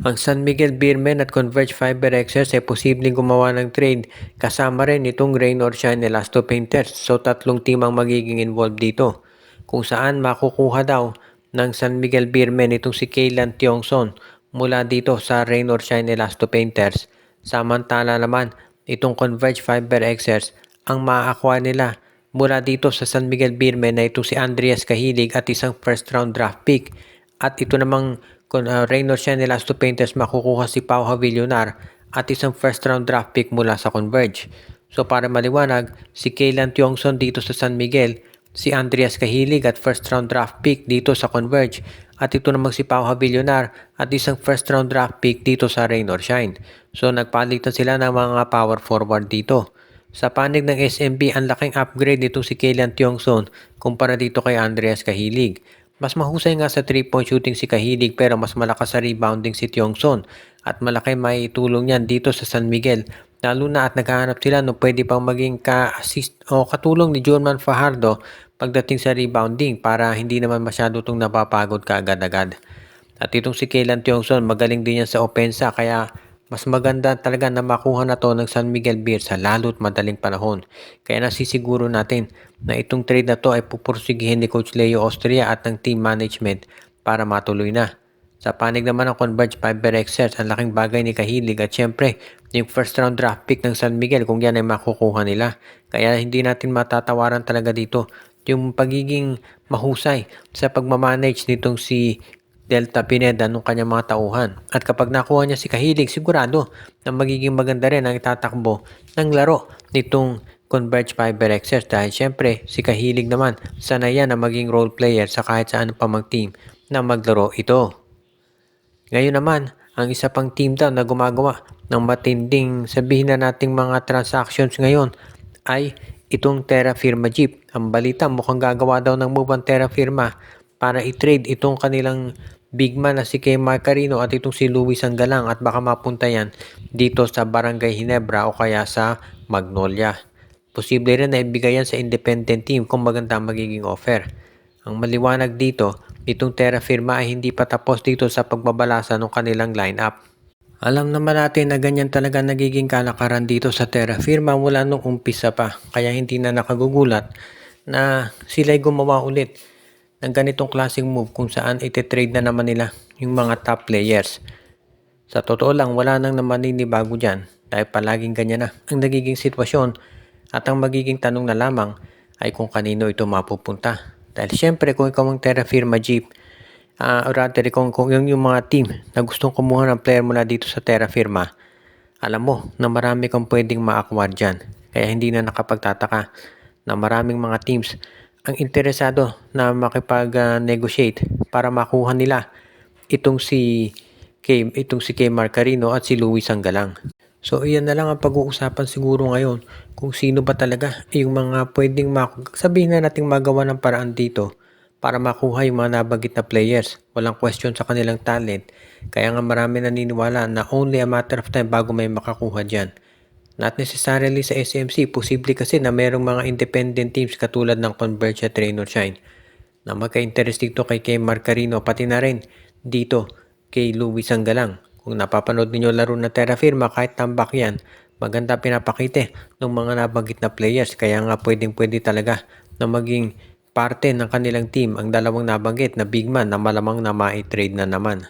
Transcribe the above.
Ang San Miguel Beermen at Converge Fiber Xers ay posibleng gumawa ng trade kasama rin itong Rain or Shine Elasto Painters. So tatlong team ang magiging involved dito. Kung saan makukuha daw ng San Miguel Beermen itong si Kaylan Tiongson mula dito sa Rain or Shine Elasto Painters. Samantala naman itong Converge Fiber Xers ang maakuha nila mula dito sa San Miguel Beermen na itong si Andreas Kahilig at isang first round draft pick. At ito namang Rain or Shine Elasto Painters makukuha si Pau Havillonar at isang first round draft pick mula sa Converge. So para maliwanag, si Kaylan Tiongson dito sa San Miguel, si Andreas Kahilig at first round draft pick dito sa Converge. At ito namang si Pau Havillonar at isang first round draft pick dito sa Rain or Shine. So nagpalitan sila ng mga power forward dito. Sa panig ng SMB, ang laking upgrade nitong si Kaylan Tiongson kumpara dito kay Andreas Kahilig. Mas mahusay nga sa 3-point shooting si Kahilig pero mas malakas sa rebounding si Tiongson at malaki may tulong yan dito sa San Miguel. Lalo na at naghahanap sila no pwede pang maging ka-assist o katulong ni Jorman Fajardo pagdating sa rebounding para hindi naman masyado itong napapagod kaagad-agad. At itong si Kaylan Tiongson magaling din yan sa opensa kaya mas maganda talaga na makuha na to ng San Miguel Beer sa lalo't madaling panahon. Kaya nasisiguro natin na itong trade na to ay pupursigihin ni Coach Leo Austria at ng team management para matuloy na. Sa panig naman ng Converge Fiber Xers, ang laking bagay ni Kahilig at syempre yung first round draft pick ng San Miguel kung yan ay makukuha nila. Kaya hindi natin matatawaran talaga dito yung pagiging mahusay sa pagmamanage nitong si Delta Pineda nung kanyang mga tauhan. At kapag nakuha niya si Kahilig, sigurado na magiging maganda rin ang itatakbo ng laro nitong Converge Fiber Xers dahil syempre si Kahilig naman sanay yan na maging role player sa kahit saan pa mang team na maglaro ito. Ngayon naman, ang isa pang team daw na gumagawa ng matinding sabihin na nating mga transactions ngayon ay itong Terra Firma Jeep. Ang balita mukhang gagawa daw ng move ang Terra Firma para i-trade itong kanilang big man na si Kay Marcarino at itong si Luis Anggalang at baka mapunta yan dito sa Barangay Ginebra o kaya sa Magnolia. Posible rin na ibigay yan sa independent team kung maganda magiging offer. Ang maliwanag dito, itong Terra Firma ay hindi pa tapos dito sa pagbabalasa ng kanilang lineup. Alam naman natin na ganyan talaga nagiging kalakaran dito sa Terra Firma mula nung umpisa pa. Kaya hindi na nakagugulat na sila'y gumawa ulit ng ganitong klaseng move kung saan iti-trade na naman nila yung mga top players. Sa totoo lang, wala nang namaninibago dyan dahil palaging ganyan na ang nagiging sitwasyon at ang magiging tanong na lamang ay kung kanino ito mapupunta. Dahil syempre kung ikaw ang Terra Firma Jeep, or rather kung yung mga team na gustong kumuha ng player mula dito sa Terra Firma, alam mo na marami kang pwedeng ma-acquire dyan. Kaya hindi na nakapagtataka na maraming mga teams ang interesado na makipag-negotiate para makuha nila itong si Kay Marcarino at si Luis Anggalang. So iyan na lang ang pag-uusapan siguro ngayon kung sino ba talaga yung mga pwedeng sabihin na nating magawa ng paraan dito para makuha yung mga nabanggit na players. Walang question sa kanilang talent. Kaya nga marami naniniwala na only a matter of time bago may makakuha dyan. Not necessarily sa SMC, posible kasi na mayroong mga independent teams katulad ng Converge at Rain or Shine na magka-interest dito kay Marcarino pati na rin dito kay Luis Anggalang. Kung napapanood ninyo laro na Terra Firma kahit tambak yan, maganda pinapakita ng mga nabanggit na players kaya nga pwedeng-pwede talaga na maging parte ng kanilang team ang dalawang nabanggit na big man na malamang na ma-trade na naman.